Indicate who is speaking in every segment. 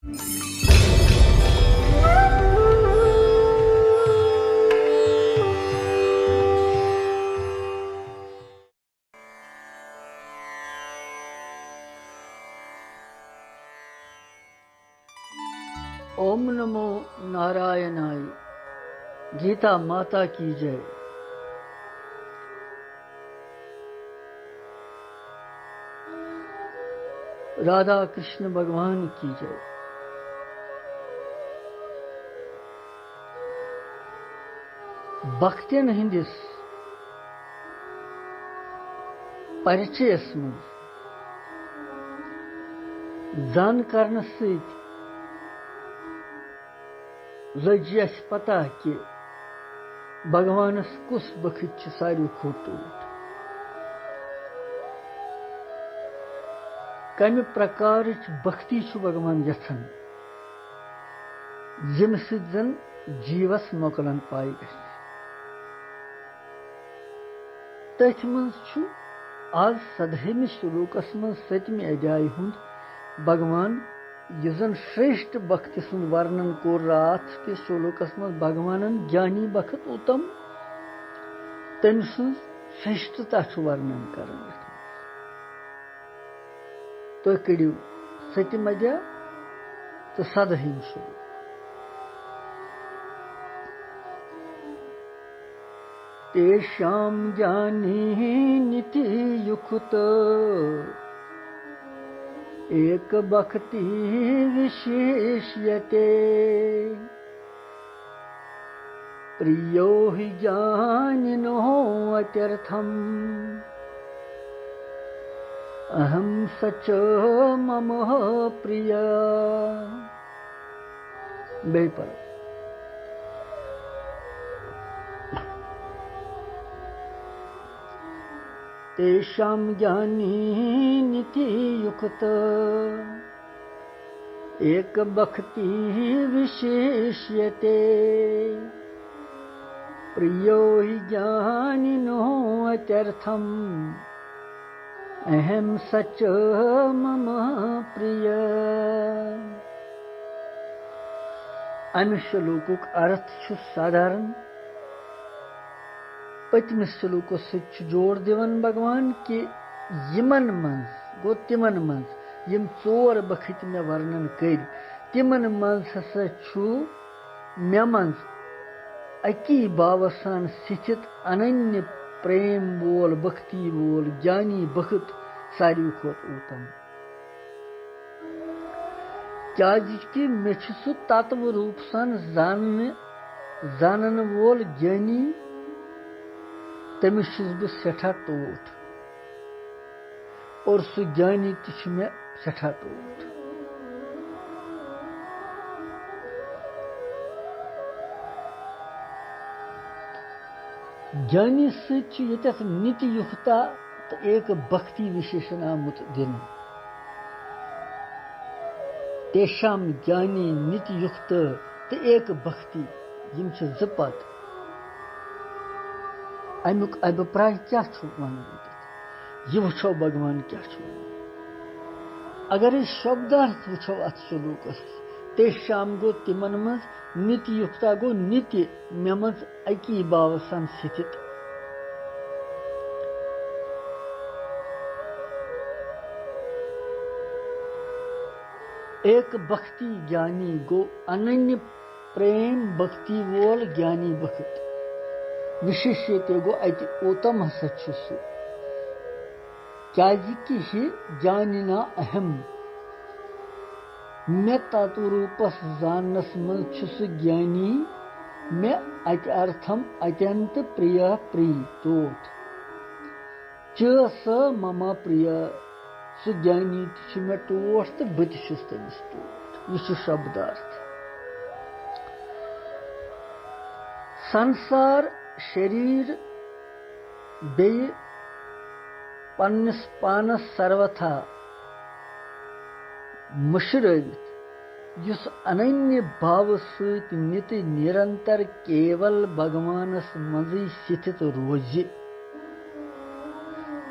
Speaker 1: ओम नमो नारायणाय। गीता माता की जय। राधा कृष्ण भगवान की जय। भक्तियन हिंदिस परिचयस मज जान करने सहित लज अस पता कि भगवानस कुस बखत सारी खूबसूरत कम प्रकार भक्ति भगवान यथन यम सन जीवस मोकलन पाई गस। तथ मज आज 17वें श्लोकस मज 7वें अध्याय हुंद भगवान यन श्रेष्ठ भक्ति सुन वर्णन कोर रात के श्लोकस मज भगवान ज्ञानी भक्त उत्तम तम सज श्रेष्ठता वर्णन कर। तो कड़ियो 7वें अध्याय तो 17वें श्लोक। तेषां ज्ञानी निति युक्त एक भक्ति विशेष्यते प्रियो हि ज्ञानिनो अत्यर्थम् अहम सच मम प्रिय। बेपर तेषां ज्ञानी निति युक्त एक भक्ति विशेष्यते प्रियो हि ज्ञानिनो अत्यर्थम् अहम सच मम प्रिय। अम श्लोकुक अर्थ साधारण पतम श्लोक जोड़ दिवन भगवान कि यमन मज गो तिमन मज यम 4 बखत मे वर्णन कर तिमन मज हसा मे मज अकी भाव सान स्थित अनन्य प्रेम वोल भक्ति वोल ज्ञानी भक्त सारी खोत उत्तम। क्या कि मे सु तत्व रूप सन जानन वोल ज्ञानी तमिस बह सठा टोठ और सु ज्ञानी मे सठा टोठ। ज्ञानी सत नित्य युक्ता तो एक भक्ति विशेषण आमुत दिन। तेषाम ज्ञानी नित्य युक्त तो एक भक्ति यम जपत अमुक अभिप्राय क्या वन यह वो भगवान क्या अगर शब्दार्थ वो अत श्लोकस तेषाम गो तिमन मज नित्य युक्ता गो नित्य मे मज अकी भाव सन स्थित। एक भक्ति ज्ञानी गो अनन्य प्रेम भक्ति वोल ज्ञानी भक्त विशेष्यते गो अति उत्तम हसा सु क्या जानिना अहम मे तत्वरूपस जानस मज ज्ञानी मे अत अर्थम अत्यंत प्रिय प्रिय तोट च स मम प्रिय सु ज्ञानी मे टोट तो बह तमिस टोट। यह शब्दार्थ संसार शरीर बे पन्नस पानस सर्वथा मुशरवित युस अनन्य भाव सहित नित निरंतर केवल भगवानस मजी स्थित रोज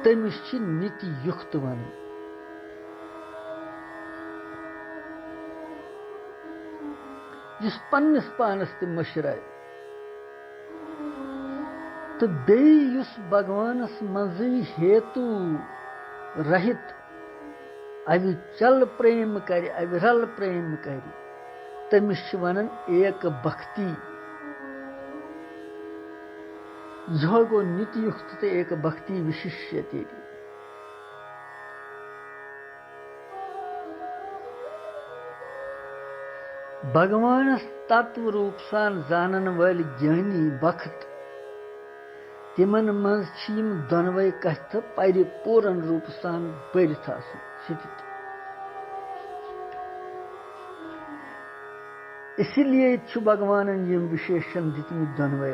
Speaker 1: तमिस नित्य युक्त वन। जिस पन्निस पानस ते मशराय तो बेयुस भगवानस मजी हेतु रहित अविचल प्रेम कर अविरल प्रेम कर तमिस वनन एक भक्ति यह गो नित्य युक्त ते एक भक्ति विशिष्य तेरी भगवानस तत्व रूप सान जानन वाल ज्ञानी भक्त तिमन मज दोनवे कथ परिपूर्ण रूप सान बरित स्थित इसीलिए भगवान यम विशेषण दितमि दोनवे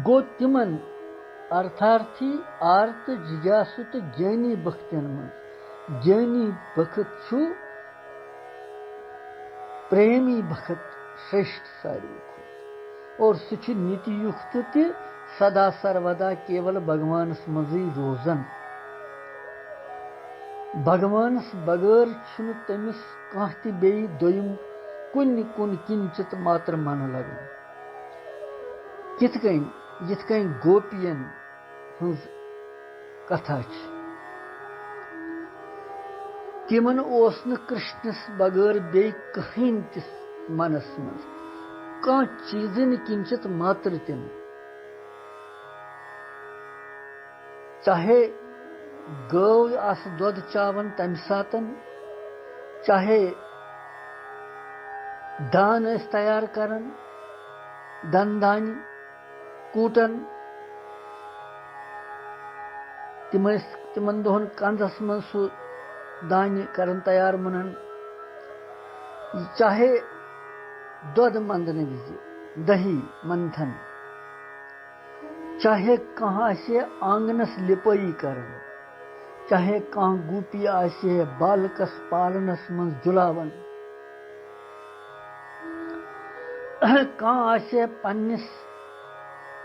Speaker 1: गो तिमन अर्थार्थी आर्त जिज्ञासु तो ज्ञानी भक्तन मज ज्ञानी भक्त छु प्रेमी भक्त श्रेष्ठ सारी और सुच नीति युक्त ते सदा सर्वदा केवल भगवानस मजी रोजन भगवानस बगैर छुन तमिस कह ते बेई दोयम कुन किंचित मात्र मन लगन यथ कन गोपियन हज कथा तिमन ओस न कृष्णस बगैर बे कहीं तिस मनस मज कह चीज किंचित मात्र तिन चाहे गौ आस दुध चावन तम सातन चाहे दान तैयार करन दंदानी कूटन तिमन दोहन कंदस मन सु दानि करन तैयार मुनन चाहे दुध मंदन विज दही मंथन चाहे कहाँ से आंगनस लिपाई करन चाहे कहाँ गुपी आसे बालकस पालनस मन जुलावन कहाँ आसे पन्निस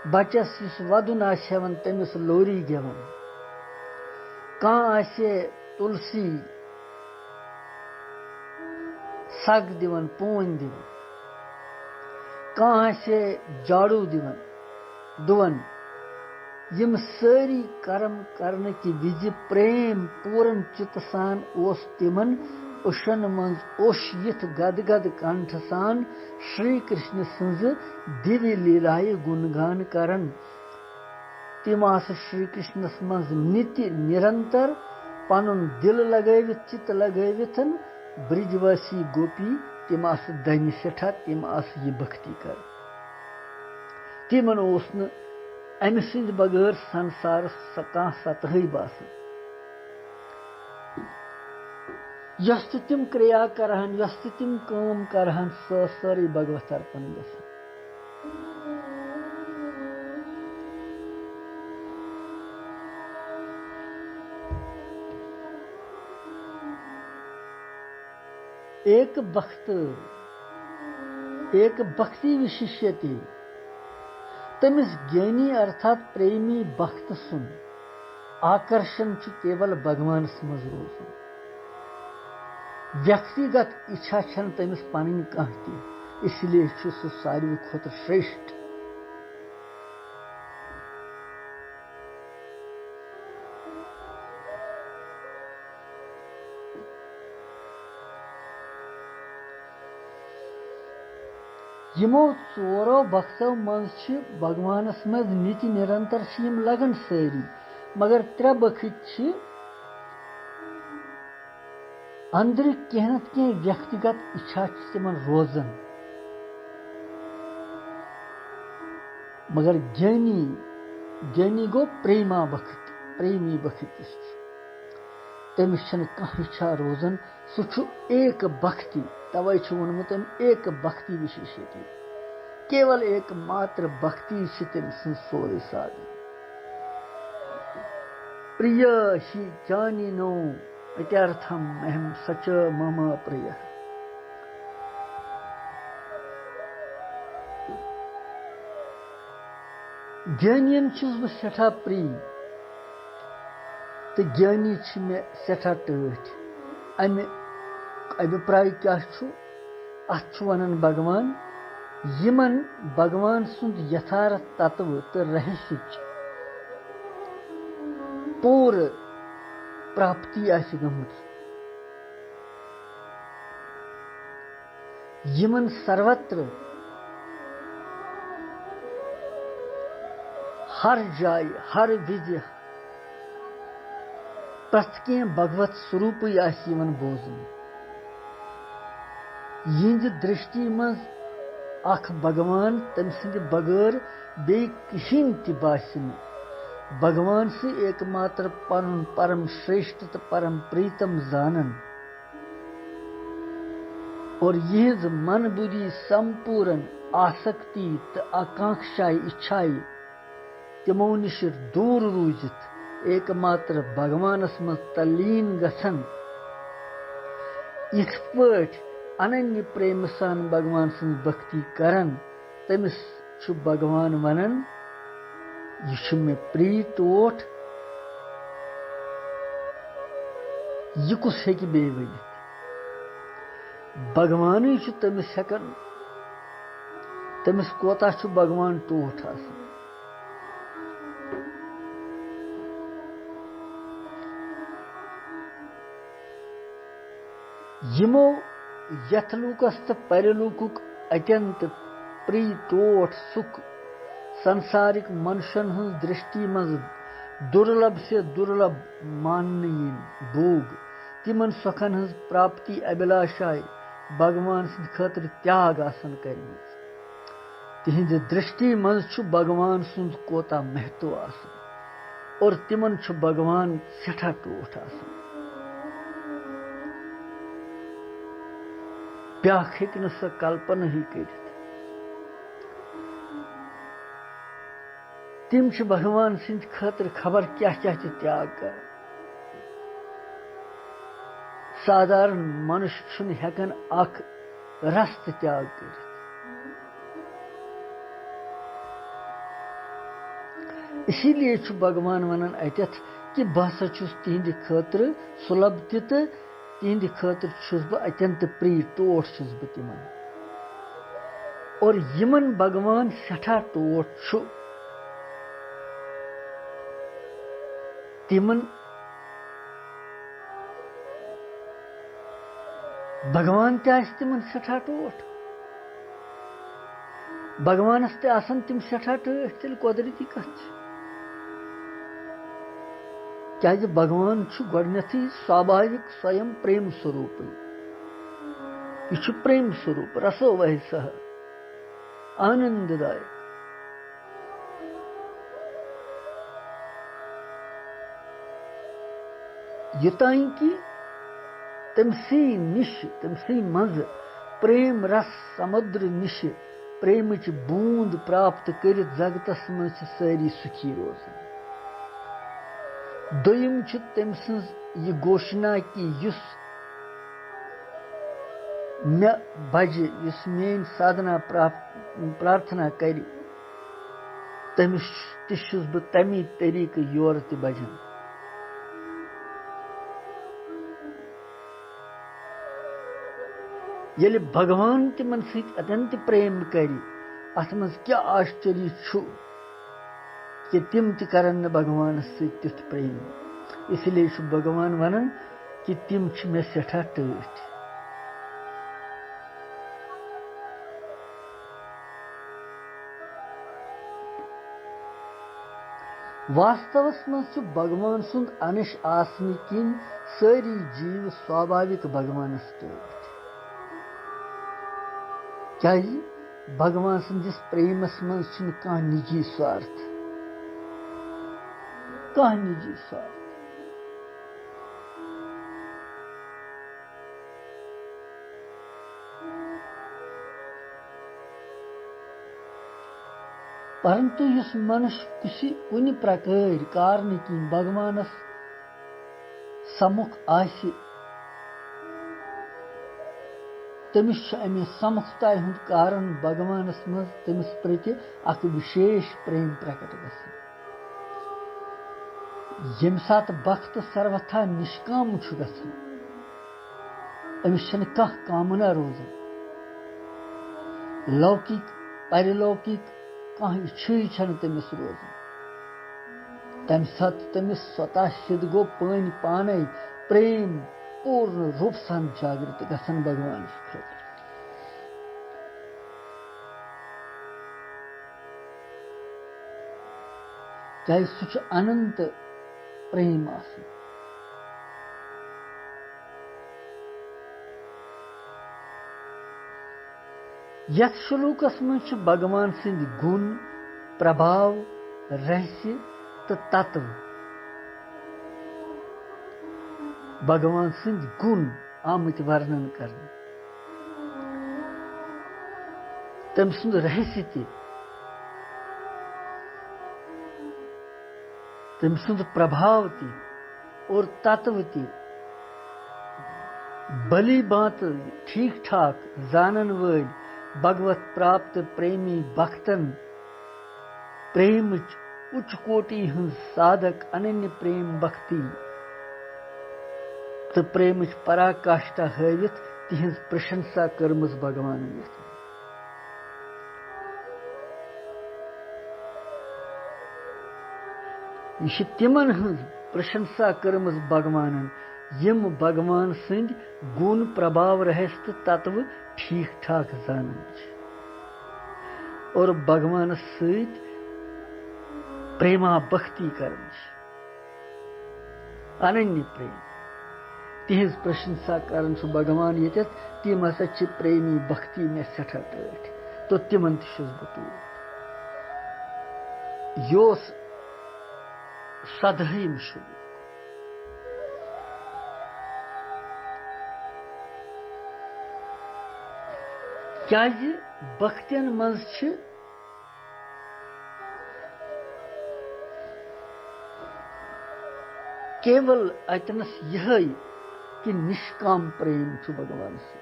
Speaker 1: बचस वदुन आवन तमिस लोरी गेवन कहाँ आसे तुलसी सग दिवन पून दिवन कहाँ आसे झाड़ू दिवन दुवन यम सारी कर्म करने की विज प्रेम पूर्ण चित सान ओस तिमन उशन मंज ओश यथ गद गद कंठ सान श्री कृष्ण संज दिव्य लीलाय गुणगान करन तिमास श्री कृष्ण मंज नित्य निरंतर पनुन दिल लगवित चित लगविथन ब्रिजवासी गोपी तिमास दनि सेठा तिमास ये भक्ति कर तिमन ओस न अमि सिंद बगैर संसार सका सतहै बास यस तिम क्रिया करहन यस तिम काम करहन सारी भगवत अर्पण गसन एक भक्ति विशिष्यति तमिस ज्ञानी अर्थात प्रेमी भक्त सुन आकर्षण केवल भगवान मज रोजन व्यक्तिगत इच्छा छन तमिस पन कह इसलिए सह सारी खुद श्रेष्ठ यमो चोरो बख्सो मज भगवानस मज नीति निरंतर लगन सारी मगर त्रे बखत अंदर कह न कह व्यक्तिगत इच्छा तिमन रोजन मगर ज्ञानी गो प्रेमा बखत प्रेमी बखत तमिस कह इच्छा रोजन सह एक भक्ति तवे वोनमुत एक भक्ति विशेषति केवल एक मात्र भक्ति तम सोरे साधन प्रिय ही जानी नो इत्यर्थम अहम सच मम प्रिय ज्ञानियन छुस बह सेठा प्री तो ज्ञानी मे सेठा टठ अमे अभिप्राय क्या अत वनान भगवान यमन भगवान सुंद यथार्थ तत्व तो रहस्य पूर प्राप्ति आसि गमत यमन सर्वत्र हर जाय हर विज प्रथ कह भगवत स्वरूप आसन बोजन यिंद दृष्टि मज अख भगवान तम सिंद बगैर बे कहीं तह भगवान से एकमात्र परम श्रेष्ठ तो परम प्रीतम जानन और यह मन बुद्धि संपूर्ण आसक्ति तो आकांक्षा इच्छाई तिमो निश दूर रूजित एकमात्र भगवानस मज तल्लीन गसन इथ पट अनन्य प्रेम सान भगवान सन भक्ति करन तमिस छु भगवान वनन यह मे प्री टोट यह कुस हे बे वन भगवान तमिस हेकन तमिस कोता छु भगवान टोट आसन यमो यथलूकस तो परलूकुक अत्यंत प्री टोट सुख संसारिक मनुष्यन हज दृष्टि मज दुर्लभ से दुर्लभ मानने भोग तिमन सुखन हज प्राप्ति अभिलाषाय भगवान सिंद खतर त्याग आसन करमज तिहिंद दृष्टि मज छु भगवान सुंद कोता महत्व आसन और तिमन छु भगवान सेठा टोट आसन ब्याख हेक न सह कल्पना ही कर तिम भगवान सिंद खतर खबर क्या क्या त्याग कर साधारण मनुष्य हेकन अख रस्त त्याग कर इसीलिए भगवान वनान अतथ कि बह तिंद खतर सुलभ तिंद खतर बह अत्यंत प्रिय टोट बह तिमन और यमन भगवान सेठा टोट तिमन भगवान तिमन सेठा टोट भगवानस आसन तिम सेठा टोट तेल कुदरती कथ क्या भगवान गोडनेथी स्वाभाविक स्वयं प्रेम स्वरूप यह प्रेम स्वरूप रसो वह सह आनंददायक युताई कि तमसी मज प्रेम रस समुद्र निश प्रेम बूंद प्राप्त कर जगतस मज सारी सुखी रोजान दोयम तम सज घोषणा कि युस मे बज युस मेन साधना प्रार्थना कर तमिस तस बह तमी तरीक योर त बजन ये भगवान तिमन सत अत्यंत प्रेम कर अत मज क्या आश्चर्य कि तिम करन भगवान सत प्रेम इसलिए भगवान वनान कि तिम मे सेठा टठ वास्तवस मज भगवान सुंद अंश आसने किन सारी जीव स्वाभाविक भगवानस टठ क्या भगवान सदिस प्रेमस मज कह निजी स्वार्थ कह निजी स्वार्थ परंतु इस मनुष्य कुन प्रकार कारण कि भगवानस समुख आसि तमिस अमे समुखताय हुंद कारण भगवानस मज तमिस प्रति अख विशेष प्रेम प्रकट गसन। यम सात भक्त सर्वथा निष्काम गसन अमिस कह कामना रोजन लौकिक पारिलौकिक कह इच्छा तमिस रोजन तम सात तमिस स्वतः सिद्ध गो पानी पाने प्रेम पूर्ण रूप सन जागृत गसन भगवान खतर। चाहे सह अनंत प्रेम आसन यथ श्लोकस मं भगवान सिंद गुण प्रभाव रहस्य तो तत्व भगवान सिंद गुण आमत वर्णन करने तम सुंद रहस्य तम सुंद प्रभाव और तत्व भली बात ठीक ठाक जानन वल भगवत प्राप्त प्रेमी भक्तन प्रेम उच्च कोटि हंस साधक अनन्य प्रेम भक्ति तो प्रेम पराकाष्ठा हवित तिहंज प्रशंसा कर्मस भगवान यह तिमन हंज प्रशंसा कर्मस भगवान यम भगवान सिंद गुण प्रभाव रहस्य तत्व ठीक ठाक जानन और भगवान सहित प्रेमा भक्ति करन अनन्य प्रेम तिहज प्रशंसा करन भगवान ये तिम हसा प्रेमी भक्ति मे सठा टठ तो तिमन बतूर योस सदहम शुरू क्या भक्तियन मज केवल अतनस यह कि निष्काम प्रेम भगवान से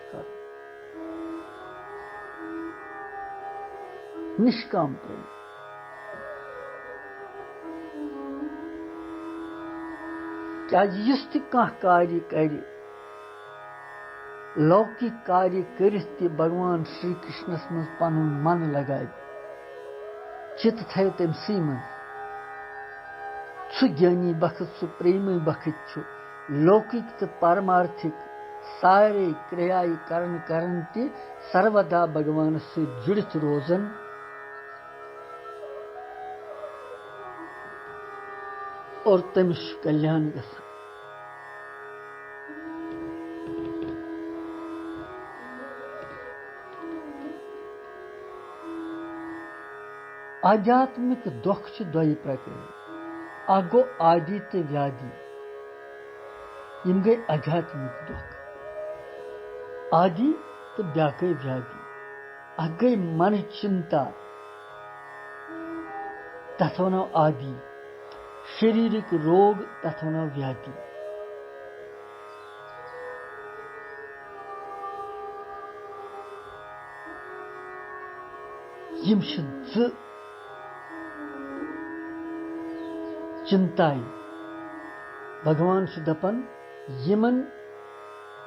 Speaker 1: निष्काम प्रेम क्या युस कार्य कर लौकिक कार्य करत भगवान श्री कृष्णस मज पन मन लगाए चित थो तमसी मज ज्ञानी बखत सह प्रेमी बखत लौकिक तो पारमार्थिक सारे क्रियाय करन सर्वदा भगवान से जुड़ित रोजन और तमिश कल्याण गसन। आध्यात्मिक दुख दोय प्रकार अ गो आदि तो व्याधि यम गई आध्यात्मिक दुख आदि तो ब्या गई व्याधि अ गई मन चिंता तथ वनो आदि शारीरिक रोग तथ वनो व्याधि यम चिंताई भगवान दपन यमन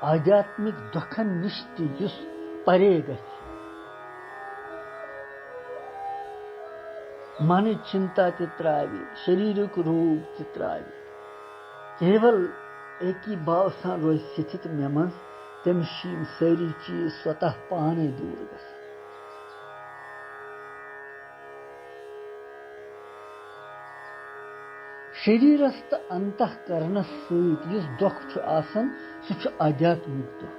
Speaker 1: आध्यात्मिक दुखन निश तुस परे गछ मन चिंता त्रावि शारीरिक रोग त्रावि केवल एक ही भाव सान रोज स्थित मे मज तमिश सारी चीज स्वतः पाने दूर गस शरीरस तो अंतःकरणस सहित दुख आसन सह आध्यात्मिक दुख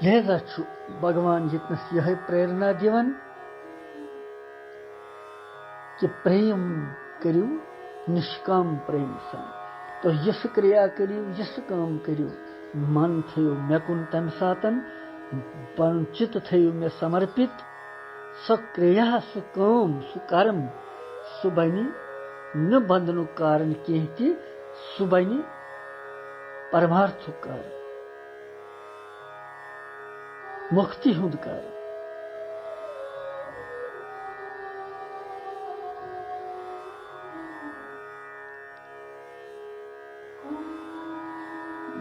Speaker 1: लिहाजा भगवान यतनस यह प्रेरणा दिवन कि प्रेम करू निष्काम प्रेम सन तो यस क्रिया करू यस काम करू मन थो मे कुन तम सातन पन चित थो मे समर्पित सो क्रिया सो काम सो कर्म सो बनि न बंधनुक कारण कह सो बनि परमार्थुक कारण मुक्ति हुंद कारण।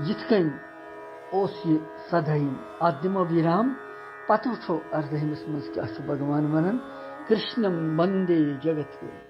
Speaker 1: यिथकन ओस ये सदहम अत दिमो विराम पत वुछो अर्धहिमस मज क्या भगवान वनान कृष्णम वंदे जगत गुरु।